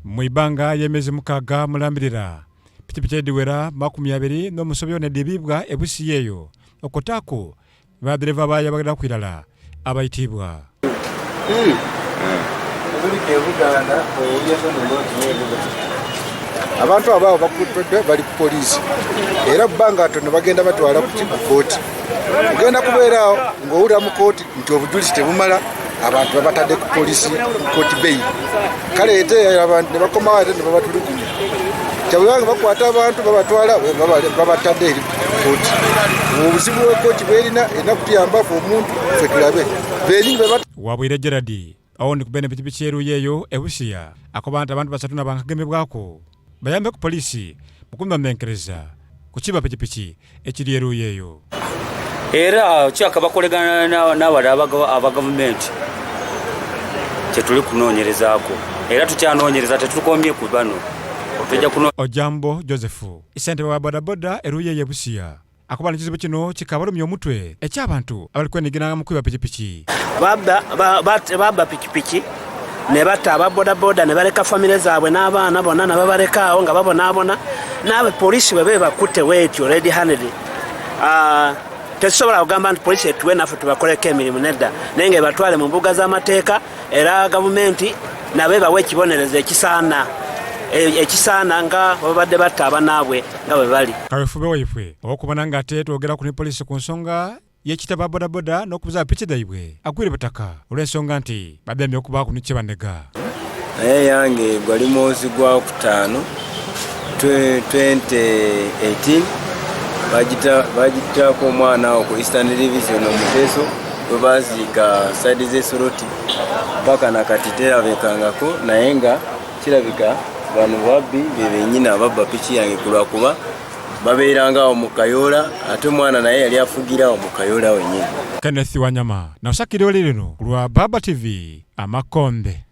Mwibanga yemezi mukaga mulambirira. Pitipiti ediwera 20 n'omusobyo nedibibwa ebusiyeyo. Okotako badereva baya bagenda kwirala abayitibwa. Abantu abao bakutwe bali ku police. Era banga tonne bagenda batwala ku koti. Ugenda kubeerawo ng'owulira mu kooti nti obujulizi tebumala abantu babatadde ku police kooti bay. Kale ate abantu ne bakomawo ate ne babatulugunya. Kyabanga bakwata abantu babatwala babatadde eri kooti. Obuzibu bw'ekooti bwerina enakutuyamba omuntu ffe tulabe. Wabwire Gerald awondi kubene pitipiti eruyeyo ebusia akobanta abantu basatu nabankagemebwako bayambe ku polisi mukumba menkereza kuchiba pitipiti ekiri eruyeyo. Era kyaka bakolegana n'abali aba government kyetuli kunoonyerezaako era tukyanoonyereza tetukomye ku bano Ojambo Josefu isente wa bodaboda eruyeyo ebusia akobana kizibu kino kikabalumya omutwe eky'abantu abali kwenigiranga mu kwiba pitipiti. Baba pikipiki ne bata ababodaboda ne baleka famile zaabwe n'abaana bonna ne babalekaawo nga babonaabona n'abe polisi bwe bakutte weetyo red handed. Tesobola kugamba nti polisi etuwe naffe tubakoleko emirimu nedda naye nga batwale mu mbuga z'amateeka era gavumenti nabe bawe ekibonerezo ekisaana nga babadde batta abanaabwe nga bwe bali. Kawefube waifwe okubona nga ate twogera ku polisi ku nsonga yekitaba bodaboda n'okubuza piki daibwe agwire bataka olw'ensonga nti babemye okuba ku nikye banega. Naye yange gwali mwezi gwa kutaano 2018 bagitako omwana awo ku Eastern Division omuteeso bwe baziika saidi z'esoroti paka nakati terabekangako naye nga kirabika bano babbi bebenyina ababba piki yange kulwakuba babeerangawo mu Kayola ate omwana naye yali afugirawo mu Kayola wenyini. Kenneth Wanyama na osakire olirino kulwa Baba TV Amakonde.